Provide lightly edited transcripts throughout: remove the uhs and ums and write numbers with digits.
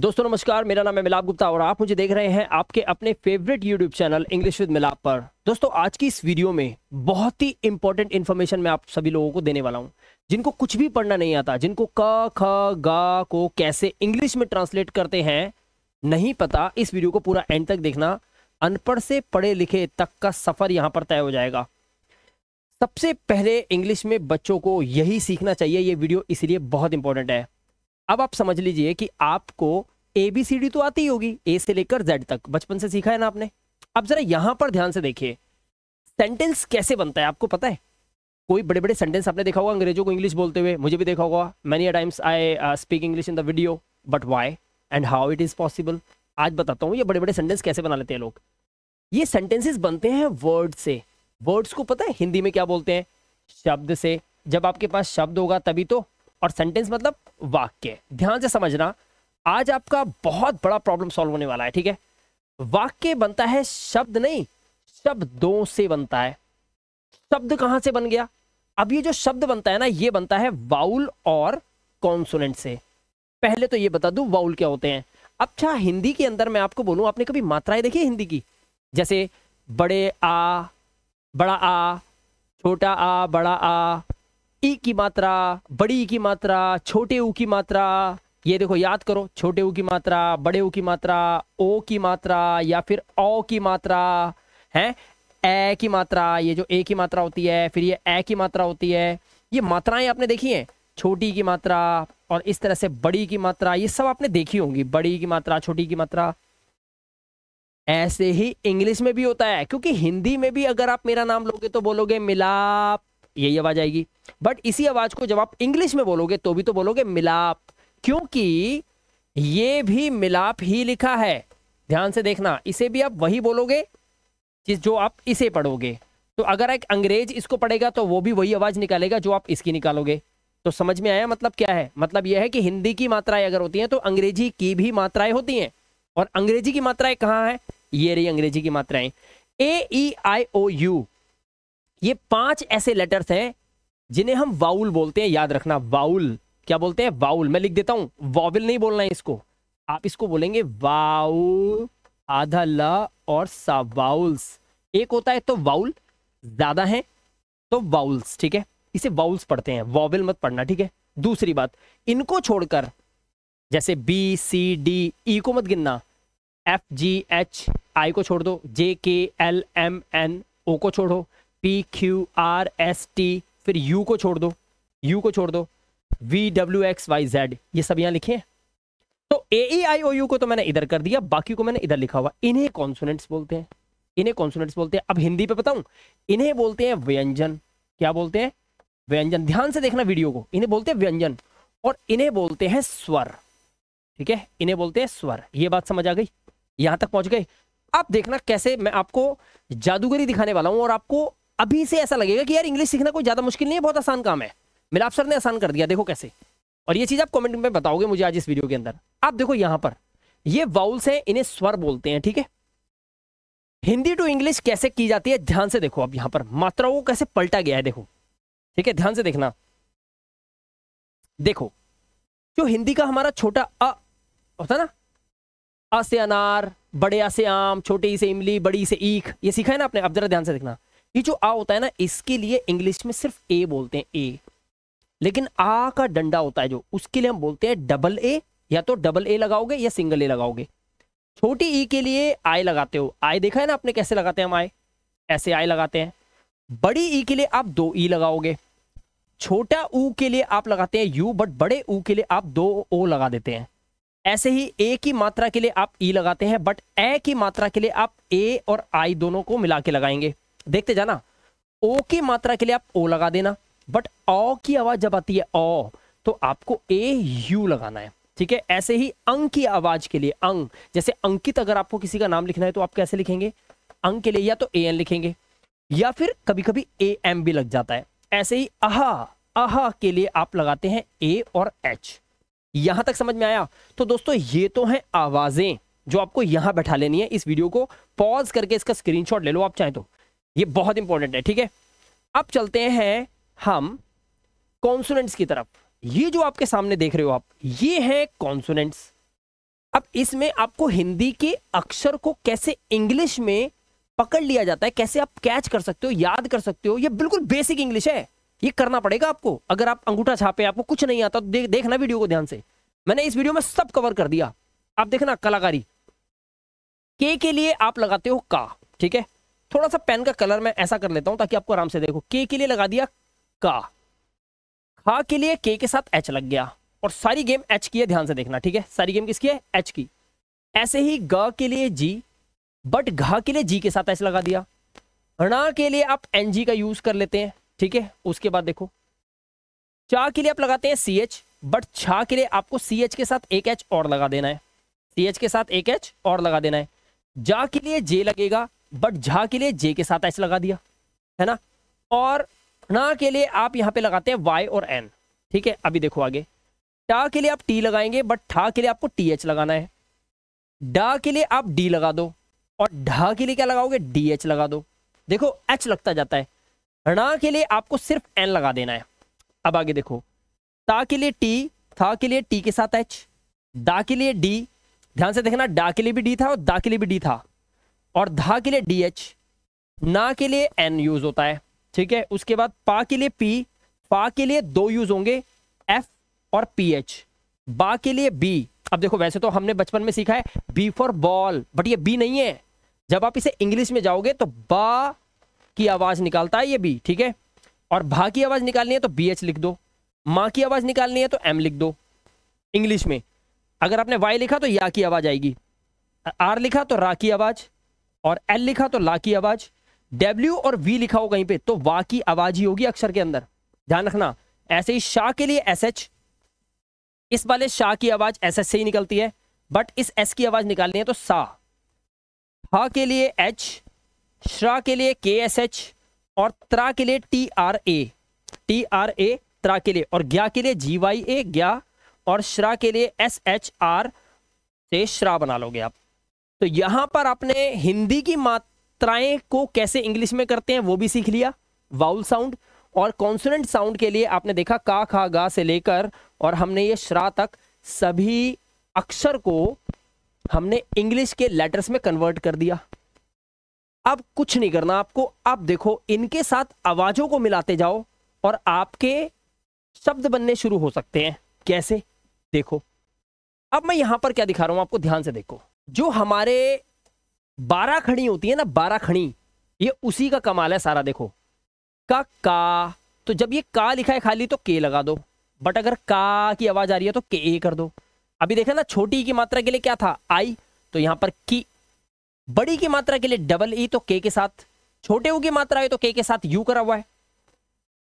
दोस्तों नमस्कार, मेरा नाम है मिलाप गुप्ता और आप मुझे देख रहे हैं आपके अपने favourite YouTube channel English with मिलाप पर। दोस्तों आज की इस वीडियो में बहुत ही इंपॉर्टेंट इन्फॉर्मेशन मैं आप सभी लोगों को देने वाला हूं, जिनको कुछ भी पढ़ना नहीं आता, जिनको क ख ग को कैसे इंग्लिश में ट्रांसलेट करते हैं नहीं पता। इस वीडियो को पूरा एंड तक देखना, अनपढ़ से पढ़े लिखे तक का सफर यहाँ पर तय हो जाएगा। सबसे पहले इंग्लिश में बच्चों को यही सीखना चाहिए, ये वीडियो इसलिए बहुत इंपॉर्टेंट है। अब आप समझ लीजिए कि आपको ABCD तो आती ही होगी, ए से लेकर Z तक, बचपन से सीखा है ना आपने। अब जरा यहां पर ध्यान से देखिए, सेंटेंस कैसे बनता है आपको पता है? कोई बड़े बड़े सेंटेंस आपने देखा होगा अंग्रेजों को इंग्लिश बोलते हुए, मुझे भी देखा होगा। Many a times I speak English in the video, but why and how it is possible. आज बताता हूँ ये बड़े बड़े सेंटेंस कैसे बना लेते हैं लोग। ये सेंटेंसेस बनते हैं वर्ड से। वर्ड्स को पता है हिंदी में क्या बोलते हैं? शब्द से। जब आपके पास शब्द होगा तभी तो, और सेंटेंस मतलब वाक्य। ध्यान से समझना, आज आपका बहुत बड़ा प्रॉब्लम सॉल्व होने वाला है, ठीक है। वाक्य बनता है शब्द नहीं, शब्दों से बनता है। शब्द कहां से बन गया? अब ये जो शब्द बनता है ना, ये बनता है वाउल और कॉन्सोनेंट से। पहले तो ये बता दूं वाउल क्या होते हैं। अच्छा, हिंदी के अंदर मैं आपको बोलूं, आपने कभी मात्राएं देखी हिंदी की? जैसे बड़े आ, बड़ा आ, छोटा आ, बड़ा आ, ई की मात्रा, बड़ी ई की मात्रा, छोटे ऊ की मात्रा। ये देखो याद करो, छोटे ऊ की मात्रा, बड़े ऊ की मात्रा, ओ की मात्रा या फिर औ की मात्रा है, ए की मात्रा। ये जो ए की मात्रा होती है, फिर ये ए की मात्रा होती है। ये मात्राएं आपने देखी हैं, छोटी की मात्रा और इस तरह से बड़ी की मात्रा, ये सब आपने देखी होंगी। बड़ी की मात्रा, छोटी की मात्रा। ऐसे ही इंग्लिश में भी होता है, क्योंकि हिंदी में भी अगर आप मेरा नाम लोगे तो बोलोगे मिलाप, यही आवाज आएगी। बट इसी आवाज को जब आप इंग्लिश में बोलोगे तो भी तो बोलोगे मिलाप, क्योंकि ये भी मिलाप ही लिखा है। ध्यान से देखना, इसे भी आप वही बोलोगे जो आप इसे पढ़ोगे। तो अगर एक अंग्रेज इसको पढ़ेगा तो वो भी वही आवाज निकालेगा जो आप इसकी निकालोगे। तो समझ में आया मतलब क्या है? मतलब यह है कि हिंदी की मात्राएं अगर होती हैं तो अंग्रेजी की भी मात्राएं होती हैं। और अंग्रेजी की मात्राएं कहाँ है? ये रही अंग्रेजी की मात्राएं, AEIOU। ये 5 ऐसे लेटर्स हैं जिन्हें हम वाउल बोलते हैं। याद रखना, वाउल क्या बोलते हैं? वाउल। मैं लिख देता हूं, वॉवल नहीं बोलना है इसको, आप इसको बोलेंगे वाउल, आधा ल और सा, वाउल्स। एक होता है तो वाउल, ज्यादा है तो वाउल्स, ठीक है। इसे वाउल्स पढ़ते हैं, वॉवल मत पढ़ना, ठीक है। दूसरी बात, इनको छोड़कर जैसे BCDE को मत गिनना, FGHI को छोड़ दो, JKLMNO को छोड़ो, PQRST, फिर U को छोड़ दो, U को छोड़ दो, VWXYZ, ये सब यहां लिखे हैं। तो AEIOU को तो मैंने इधर कर दिया, बाकी को मैंने इधर लिखा हुआ। इन्हें कॉन्सोनेंट्स बोलते हैं, इन्हें कॉन्सोनेंट्स बोलते हैं। अब हिंदी पे बताऊं, इन्हें बोलते हैं व्यंजन। क्या बोलते हैं? व्यंजन। ध्यान से देखना वीडियो को, इन्हें बोलते हैं व्यंजन और इन्हें बोलते हैं स्वर, ठीक है। इन्हें बोलते हैं स्वर। ये बात समझ आ गई? यहां तक पहुंच गए? अब देखना कैसे मैं आपको जादूगरी दिखाने वाला हूं और आपको अभी से ऐसा लगेगा कि यार इंग्लिश सीखना कोई ज्यादा मुश्किल नहीं है, बहुत आसान काम है। मिलाप सर ने आसान कर दिया, देखो कैसे। और ये चीज आप कमेंट में बताओगे मुझे आज इस वीडियो के अंदर। आप देखो यहां पर ये वाउल्स हैं, इन्हें स्वर बोलते हैं, ठीक है। हिंदी टू इंग्लिश कैसे की जाती है, ध्यान से देखो। अब यहां पर मात्राओं को कैसे पलटा गया है, देखो, ठीक है। ध्यान से देखना, देखो जो हिंदी का हमारा छोटा अ होता ना, अ से अनार, बड़े आ से आम, छोटे ई से इमली, बड़ी से ईख, ये सीखा है ना आपने। अब जरा ध्यान से देखना, ये जो आ होता है ना, इसके लिए इंग्लिश में सिर्फ ए बोलते हैं, ए। लेकिन आ का डंडा होता है जो, उसके लिए हम बोलते हैं डबल ए, या तो डबल ए लगाओगे या सिंगल ए लगाओगे। छोटी ई के लिए आई लगाते हो, आई देखा है ना आपने कैसे लगाते हैं हम, आई ऐसे आई लगाते हैं। बड़ी ई के लिए आप 2 ई लगाओगे। छोटा ऊ के लिए आप लगाते हैं यू, बट बड़े ऊ के लिए आप 2 ओ लगा देते हैं। ऐसे ही ए की मात्रा के लिए आप ई लगाते हैं, बट ए की मात्रा के लिए आप ए और आई दोनों को मिला के लगाएंगे। देखते जाना, ओ की मात्रा के लिए आप ओ लगा देना, बट औ की आवाज जब आती है औ, तो आपको ए यू लगाना है, ठीक है। ऐसे ही अंग की आवाज के लिए अंग, जैसे अंकित, अगर आपको किसी का नाम लिखना है तो आप कैसे लिखेंगे? अंग के लिए या तो AN लिखेंगे या फिर कभी कभी AM भी लग जाता है। ऐसे ही आहा, आहा के लिए आप लगाते हैं A और H। यहां तक समझ में आया? तो दोस्तों ये तो हैं आवाजें जो आपको यहां बैठा लेनी है। इस वीडियो को पॉज करके इसका स्क्रीनशॉट ले लो आप चाहें तो, ये बहुत इंपॉर्टेंट है, ठीक है। अब चलते हैं हम कॉन्सोनेंट्स की तरफ। ये जो आपके सामने देख रहे हो आप, ये है कॉन्सोनेंट्स। अब इसमें आपको हिंदी के अक्षर को कैसे इंग्लिश में पकड़ लिया जाता है, कैसे आप कैच कर सकते हो, याद कर सकते हो, ये बिल्कुल बेसिक इंग्लिश है। ये करना पड़ेगा आपको। अगर आप अंगूठा छापे, आपको कुछ नहीं आता तो देखना वीडियो को ध्यान से। मैंने इस वीडियो में सब कवर कर दिया। आप देखना कलाकारी। के लिए आप लगाते हो का, ठीक है। थोड़ा सा पेन का कलर मैं ऐसा कर लेता हूं ताकि आपको आराम से देखो। के लिए लगा दिया का। खा के लिए के साथ एच लग गया, और सारी गेम एच की है, ध्यान से देखना, ठीक है। सारी गेम किसकी है? एच की। ऐसे ही ग के लिए जी, बट घा के लिए जी के साथ एच लगा दिया। णा के लिए आप एनजी का यूज कर लेते हैं, ठीक है। उसके बाद देखो चा के लिए आप लगाते हैं सी एच, बट छा के लिए आपको सी एच के साथ एक एच और लगा देना है। सी एच के साथ एक एच और लगा देना है। जा के लिए जे लगेगा, बट झा के लिए जे के साथ एच लगा दिया, है ना। और ना के लिए आप यहां पे लगाते हैं वाई और एन, ठीक है। अभी देखो आगे। टा के लिए आप टी लगाएंगे, बट ठा के लिए आपको टी एच लगाना है। डा के लिए आप डी लगा दो, और ढा के लिए क्या लगाओगे? डी एच लगा दो। देखो एच लगता जाता है। णा के लिए आपको सिर्फ एन लगा देना है। अब आगे देखो। ता के लिए टी, था के लिए टी के साथ एच, दा के लिए डी, ध्यान से देखना, डा के लिए भी डी था और दा के लिए भी डी था, और धा के लिए डी एच। ना के लिए एन यूज होता है, ठीक है। उसके बाद पा के लिए पी, पा के लिए दो यूज होंगे, एफ और पी एच। बा के लिए बी। अब देखो वैसे तो हमने बचपन में सीखा है बी फॉर बॉल, बट ये बी नहीं है। जब आप इसे इंग्लिश में जाओगे तो बा की आवाज निकालता है ये बी, ठीक है। और भा की आवाज निकालनी है तो बी एच लिख दो। माँ की आवाज निकालनी है तो एम लिख दो इंग्लिश में। अगर आपने वाई लिखा तो या की आवाज आएगी, आर लिखा तो रा की आवाज, और एल लिखा तो ला की आवाज। डब्ल्यू और वी लिखा हो कहीं पे तो वा की आवाज ही होगी अक्षर के अंदर, ध्यान रखना। ऐसे ही शाह के लिए एस एच, इस वाले शाह की आवाज एस एच से ही निकलती है, बट इस एस की आवाज निकालनी है तो सा। हा के लिए एच, श्रा के लिए के एस एच, और त्रा के लिए टी आर ए, त्रा के लिए, और ग्या के लिए जी वाई ए ग्या, और श्रा के लिए एस एच आर से श्रा बना लोगे आप। तो यहां पर आपने हिंदी की मात्राएं को कैसे इंग्लिश में करते हैं वो भी सीख लिया, वाउल साउंड। और कॉन्सोनेंट साउंड के लिए आपने देखा का खा गा से लेकर और हमने ये श्रा तक सभी अक्षर को हमने इंग्लिश के लेटर्स में कन्वर्ट कर दिया। अब कुछ नहीं करना आपको। अब देखो इनके साथ आवाजों को मिलाते जाओ और आपके शब्द बनने शुरू हो सकते हैं। कैसे? देखो अब मैं यहां पर क्या दिखा रहा हूं आपको, ध्यान से देखो। जो हमारे 12 खड़ी होती है ना, 12 खड़ी, ये उसी का कमाल है सारा। देखो का, तो जब ये का लिखा है खाली तो के लगा दो, बट अगर का की आवाज आ रही है तो के ए कर दो। अभी देखा ना, छोटी की मात्रा के लिए क्या था? आई, तो यहां पर की। बड़ी की मात्रा के लिए डबल ई तो के साथ, छोटे ऊ की मात्रा है तो के साथ यू करा हुआ है।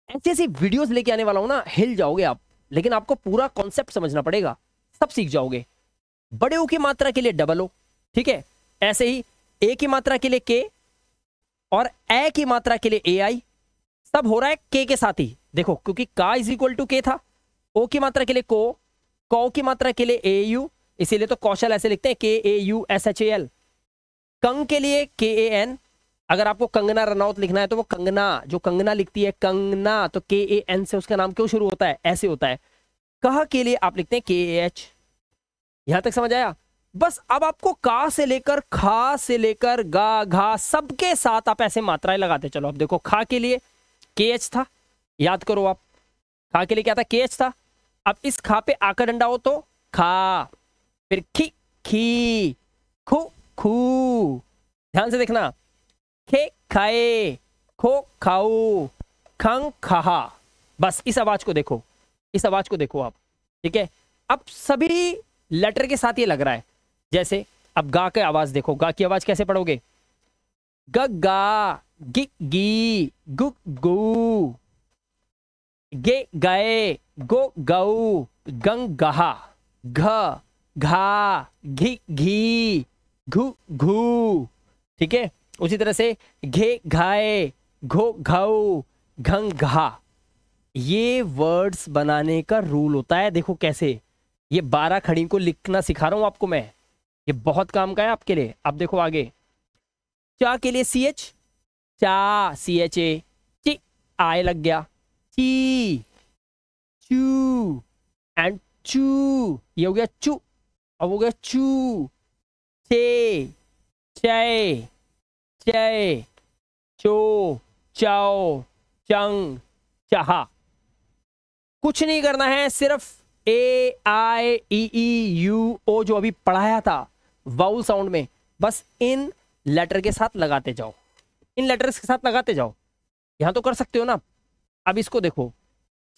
ऐसी ऐसी वीडियोस लेके आने वाला हूं ना, हिल जाओगे आप। लेकिन आपको पूरा कॉन्सेप्ट समझना पड़ेगा, सब सीख जाओगे। बड़े ऊ की मात्रा के लिए डबल ओ, ठीक है। ऐसे ही ए की मात्रा के लिए के, और ए की मात्रा के लिए ए आई, सब हो रहा है के साथ ही। देखो क्योंकि का इज इक्वल टू के था। ओ की मात्रा के लिए कौ की मात्रा के लिए ए यू, इसीलिए तो कौशल ऐसे लिखते हैं के A U S H A L. कंग के लिए के ए एन। अगर आपको कंगना रनौत लिखना है तो वो कंगना, जो कंगना लिखती है कंगना, तो के ए एन से उसका नाम क्यों शुरू होता है? ऐसे होता है। कह के लिए आप लिखते हैं के ए एच। यहां तक समझ आया? बस अब आपको का से लेकर खा से लेकर गा घा सबके साथ आप ऐसे मात्राएं लगाते चलो। अब देखो खा के लिए के एच था, याद करो आप। खा के लिए क्या था? के एच था। अब इस खा पे आकर डंडा हो तो खा, फिर खी खी, खू खू, ध्यान से देखना। खे खाए, खो खाऊ, खंग खहा। बस इस आवाज को देखो, इस आवाज को देखो आप, ठीक है। अब सभी लेटर के साथ ये लग रहा है। जैसे अब गा की आवाज देखो, गा की आवाज कैसे पढ़ोगे? ग गा, गि गी, गु गू, गे गए, गो गऊ, गंग गहा, घ घा, घी घी, घु घू, ठीक है। उसी तरह से घे घाए, घो घाऊ, घंग घा। ये वर्ड्स बनाने का रूल होता है। देखो कैसे, ये 12 खड़ी को लिखना सिखा रहा हूं आपको मैं, ये बहुत काम का है आपके लिए। अब देखो आगे। चा के लिए सी एच, चा सी एच ए, ची आए लग गया, ची, चू एंड चू, ये हो गया चू। अब हो गया चू, चे, चे, चे, चो, चाओ, चंग, चाहा। कुछ नहीं करना है, सिर्फ ए आई ई ई यू ओ जो अभी पढ़ाया था वाउल साउंड में, बस इन लेटर के साथ लगाते जाओ, इन लेटर्स के साथ लगाते जाओ। यहां तो कर सकते हो ना। अब इसको देखो,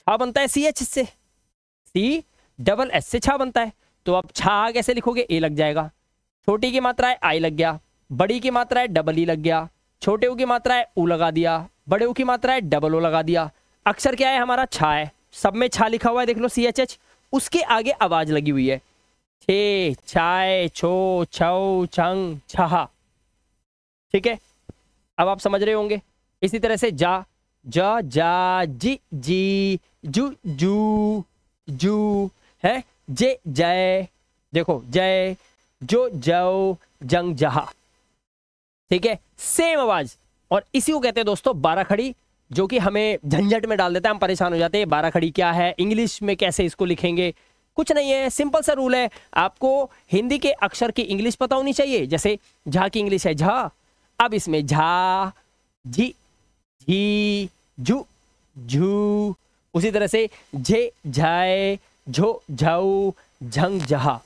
छा बनता है सी एच से, सी डबल एस से छा बनता है। तो अब छा कैसे लिखोगे, ए लग जाएगा, छोटी की मात्रा है आई लग गया, बड़ी की मात्रा है डबल ई लग गया, छोटे ऊ की मात्रा है ऊ लगा दिया, बड़े ऊ की मात्रा है डबल ओ लगा दिया। अक्षर क्या है हमारा, छा है, सब में छा लिखा हुआ है, देख लो सी एच एच, उसके आगे आवाज लगी हुई है, छे, छाए, छो, छौ, छंग, छहा। ठीक है, अब आप समझ रहे होंगे। इसी तरह से जा, जा, जा, जी, जी, जू, जू, जू है, जे, जय, देखो जय, जो, जो, जंग, जहा। ठीक है, सेम आवाज। और इसी को कहते हैं दोस्तों 12 खड़ी, जो कि हमें झंझट में डाल देता है, हम परेशान हो जाते हैं 12 खड़ी क्या है, इंग्लिश में कैसे इसको लिखेंगे। कुछ नहीं है, सिंपल सा रूल है। आपको हिंदी के अक्षर की इंग्लिश पता होनी चाहिए। जैसे झा की इंग्लिश है झा, अब इसमें झा, झी, झी, झू, झू, उसी तरह से झे, झाए, झो, झाऊ, झंग, जहा।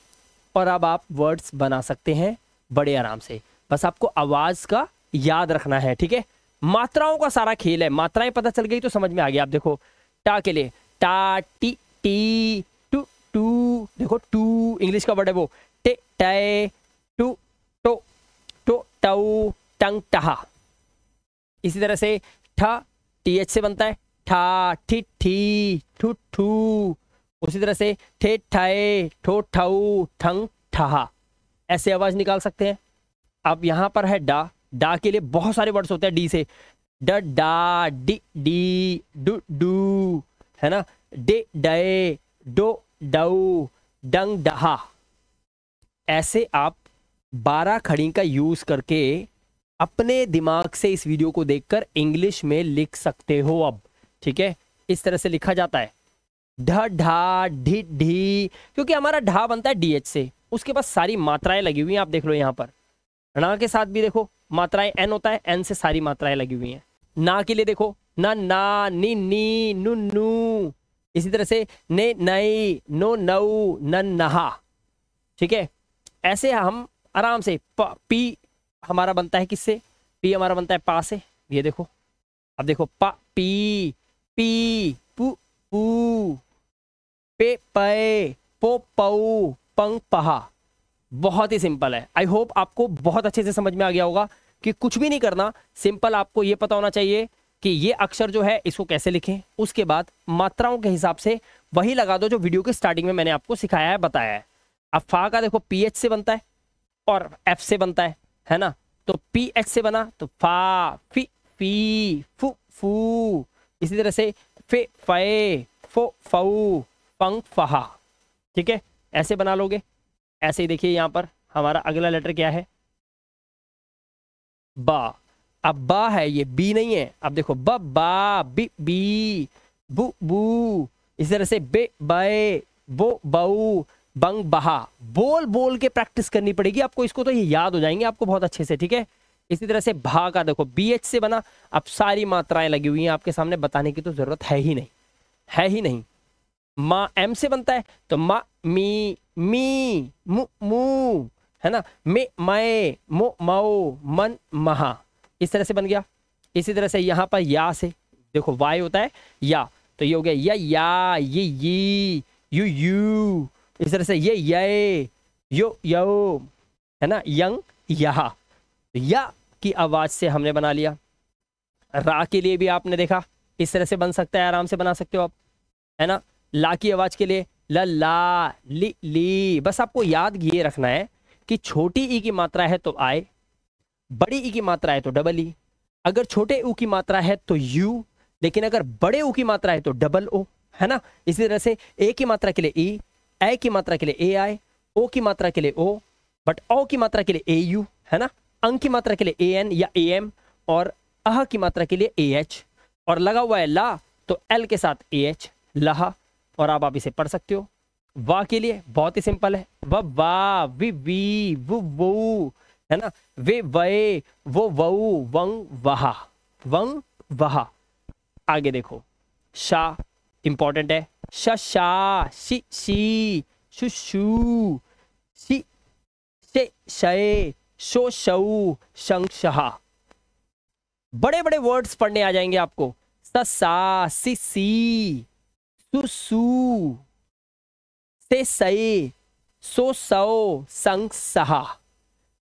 और अब आप वर्ड्स बना सकते हैं बड़े आराम से, बस आपको आवाज का याद रखना है। ठीक है, मात्राओं का सारा खेल है, मात्राएं पता चल गई तो समझ में आ गया। आप देखो टा के लिए टा, टी, टी, टू, टू, देखो टू इंग्लिश का वर्ड है वो, टे, टै, टू, टो, टो, टऊ, टंग, टहा। इसी तरह से ठा टी एच से बनता है, ठा, ठी, ठी, ठू, ठू, उसी तरह से ठे, ठाए, ठो, ठऊ, ठंग, ठहा। ऐसे आवाज निकाल सकते हैं। अब यहां पर है डा, डा के लिए बहुत सारे वर्ड्स होते हैं डी से, ड, डा, डी, डी, डू, डू, है ना, डे, डे, डो, डऊ, डंग, डहा। ऐसे आप 12 खड़ी का यूज करके अपने दिमाग से इस वीडियो को देखकर इंग्लिश में लिख सकते हो अब। ठीक है, इस तरह से लिखा जाता है, ढ, ढा, ढी, ढी, क्योंकि हमारा ढा बनता है डी एच से, उसके पास सारी मात्राएं लगी हुई हैं। आप देख लो यहाँ पर ना के साथ भी देखो मात्राएं, एन होता है, एन से सारी मात्राएं लगी हुई हैं। ना के लिए देखो ना, ना, नी, नी, नु, नू, इसी तरह से ने, नई, नो, नऊ, नन, नहा। ठीक है, ऐसे हम आराम से पी हमारा बनता है किससे, पी हमारा बनता है पा से। ये देखो, अब देखो पा, पी, पी, पू, पू, पे, पे, पो, पऊ, पंग, पहा। बहुत ही सिंपल है। आई होप आपको बहुत अच्छे से समझ में आ गया होगा कि कुछ भी नहीं करना, सिंपल आपको ये पता होना चाहिए कि ये अक्षर जो है इसको कैसे लिखें। उसके बाद मात्राओं के हिसाब से वही लगा दो जो वीडियो के स्टार्टिंग में मैंने आपको सिखाया है, बताया है। अब फा का देखो पी एच से बनता है और एफ से बनता है ना, तो पी एच से बना तो फा, फी, फी, फू, फू, इसी तरह से फे, फे, फो, फऊ, पंग, फहा। ठीक है, ऐसे बना लोगे। ऐसे ही देखिए यहाँ पर हमारा अगला लेटर क्या है, बा। अब बा है, ये बी नहीं है। अब देखो ब, बा, बी, बी, बू, बू, इस तरह से बे, बे, बो, बऊ, बंग, बहा। बोल बोल के प्रैक्टिस करनी पड़ेगी आपको, इसको तो ये याद हो जाएंगे आपको बहुत अच्छे से। ठीक है, इसी तरह से भा का देखो बी एच से बना, अब सारी मात्राएं लगी हुई हैं आपके सामने, बताने की तो जरूरत है ही नहीं, है ही नहीं। मा एम से बनता है तो मा, मी, मी, मु, मू, है ना, मे, मय, मो, मऊ, मन, महा। इस तरह से बन गया। इसी तरह से यहाँ पर या से देखो वाई होता है या, तो ये हो गया या, ये, यू, यू, इस तरह से ये, यो, यो, है ना, यंग, यहा। या की आवाज से हमने बना लिया। रा के लिए भी आपने देखा इस तरह से बन सकता है, आराम से बना सकते हो आप, है ना। ला की आवाज के लिए ला, ला, ली, ली। बस आपको याद ये रखना है कि छोटी ई की मात्रा है तो आई, बड़ी ई की मात्रा है तो डबल ई, अगर छोटे ऊ की मात्रा है तो यू, लेकिन अगर बड़े ऊ की मात्रा है तो डबल ओ, है ना। इसी तरह से ए की मात्रा के लिए ई, ए की मात्रा के लिए ए आई, ओ की मात्रा के लिए ओ, बट ओ की मात्रा के लिए ए यू, है ना। अंक की मात्रा के लिए ए एन या ए एम, और अह की मात्रा के लिए ए एच, और लगा हुआ है ला तो एल के साथ ए एच, लहा। और अब आप इसे पढ़ सकते हो, वाह के लिए बहुत ही सिंपल है, व वाह, वी वी, वो, है ना, वे वे, वो वऊ, वंग वहा, वंग वहा। आगे देखो, शा इंपॉर्टेंट है, श शा, शी शी, शु शू, शी शे शे, शो शऊ, शंग शहा। बड़े बड़े वर्ड्स पढ़ने आ जाएंगे आपको, स सा, सी सी, सु सू, से सई, सो सौ, संग सहा।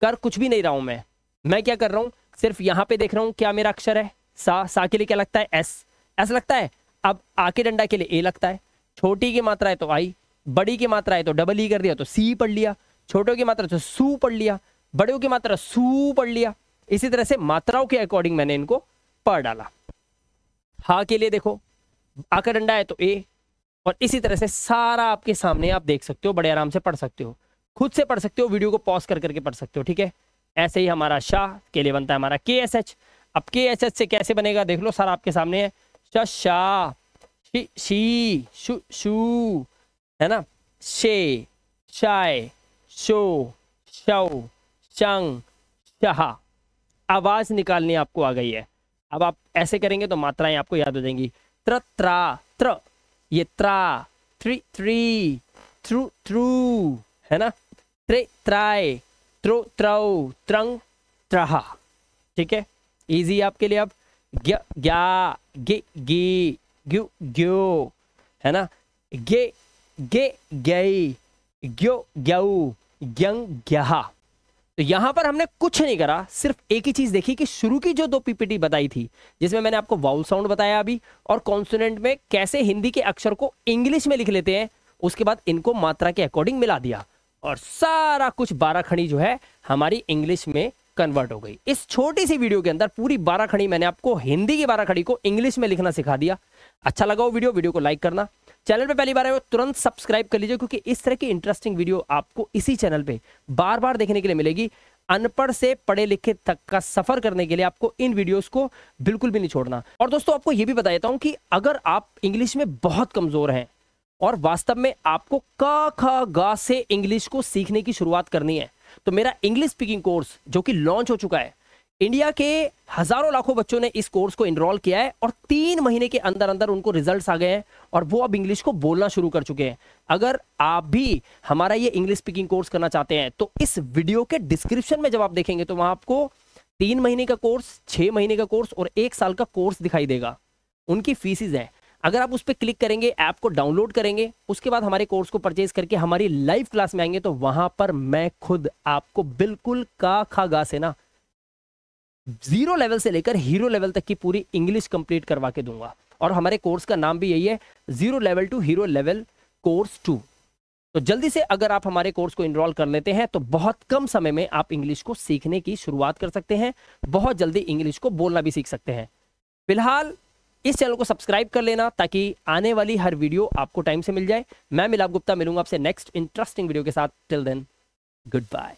कर कुछ भी नहीं रहा हूं मैं क्या कर रहा हूं, सिर्फ यहां पे देख रहा हूं क्या मेरा अक्षर है, सा के लिए क्या लगता है, एस लगता है। अब आ के डंडा के लिए ए लगता है, छोटी की मात्रा है तो आई, बड़ी की मात्रा है तो डबल ई कर दिया तो सी पढ़ लिया, छोटों की मात्रा तो सू पढ़ लिया, बड़ों की मात्रा सू पढ़ लिया। इसी तरह से मात्राओं के अकॉर्डिंग मैंने इनको पढ़ डाला। हा के लिए देखो, आ का डंडा है तो ए, और इसी तरह से सारा आपके सामने आप देख सकते हो, बड़े आराम से पढ़ सकते हो, खुद से पढ़ सकते हो, वीडियो को पॉज कर करके पढ़ सकते हो, ठीक है। ऐसे ही हमारा शाह के लिए बनता है हमारा के एस एच। अब के एस एच से कैसे बनेगा देख लो, सारा आपके सामने है, श शा, शी शी, शु शू, है ना, शे शाय, शो शौ, शंग शहा। आवाज निकालनी आपको आ गई है। अब आप ऐसे करेंगे तो मात्राएं आपको याद हो जाएंगी, त्र त्रा, त्र, ये त्रा, थ्री थ्री, थ्रू थ्रू, है ना, त्रे त्राय, त्रो त्रौ, त्रंग त्रहा, ठीक है, इजी आपके लिए। अब ग्या ग्या, गे गी, ग्यू ग्यो, है ना, गे गे गई, ग्यो ग्यऊ, ग्यंग ग्यहा। तो यहां पर हमने कुछ नहीं करा, सिर्फ एक ही चीज देखी कि शुरू की जो 2 पीपीटी बताई थी, जिसमें मैंने आपको वाउल साउंड बताया अभी, और कॉन्सोनेंट में कैसे हिंदी के अक्षर को इंग्लिश में लिख लेते हैं, उसके बाद इनको मात्रा के अकॉर्डिंग मिला दिया, और सारा कुछ 12 खड़ी जो है हमारी इंग्लिश में कन्वर्ट हो गई। इस छोटी सी वीडियो के अंदर पूरी 12 खड़ी मैंने आपको हिंदी की 12 खड़ी को इंग्लिश में लिखना सिखा दिया। अच्छा लगा वो वीडियो को लाइक करना, चैनल पे पहली बार आए हो तुरंत सब्सक्राइब कर लीजिए, क्योंकि इस तरह की इंटरेस्टिंग वीडियो आपको इसी चैनल पे बार बार देखने के लिए मिलेगी। अनपढ़ से पढ़े लिखे तक का सफर करने के लिए आपको इन वीडियोस को बिल्कुल भी नहीं छोड़ना। और दोस्तों आपको यह भी बता देता हूं कि अगर आप इंग्लिश में बहुत कमजोर हैं और वास्तव में आपको क ख ग से इंग्लिश को सीखने की शुरुआत करनी है, तो मेरा इंग्लिश स्पीकिंग कोर्स जो कि लॉन्च हो चुका है, इंडिया के हजारों लाखों बच्चों ने इस कोर्स को एनरोल किया है और 3 महीने के अंदर अंदर उनको रिजल्ट्स आ गए हैं और वो अब इंग्लिश को बोलना शुरू कर चुके हैं। अगर आप भी हमारा ये इंग्लिश स्पीकिंग कोर्स करना चाहते हैं तो इस वीडियो के डिस्क्रिप्शन में जब आप देखेंगे तो वहां आपको 3 महीने का कोर्स, 6 महीने का कोर्स और 1 साल का कोर्स दिखाई देगा। उनकी फीसिस है, अगर आप उस पर क्लिक करेंगे, ऐप को डाउनलोड करेंगे, उसके बाद हमारे कोर्स को परचेज करके हमारी लाइव क्लास में आएंगे, तो वहां पर मैं खुद आपको बिल्कुल का खा गा से ना 0 लेवल से लेकर हीरो लेवल तक की पूरी इंग्लिश कंप्लीट करवा के दूंगा। और हमारे कोर्स का नाम भी यही है, 0 level to hero level course 2। तो जल्दी से अगर आप हमारे कोर्स को इनरोल कर लेते हैं तो बहुत कम समय में आप इंग्लिश को सीखने की शुरुआत कर सकते हैं, बहुत जल्दी इंग्लिश को बोलना भी सीख सकते हैं। फिलहाल इस चैनल को सब्सक्राइब कर लेना ताकि आने वाली हर वीडियो आपको टाइम से मिल जाए। मैं मिलाप गुप्ता मिलूंगा आपसे नेक्स्ट इंटरेस्टिंग वीडियो के साथ। Till then, good bye.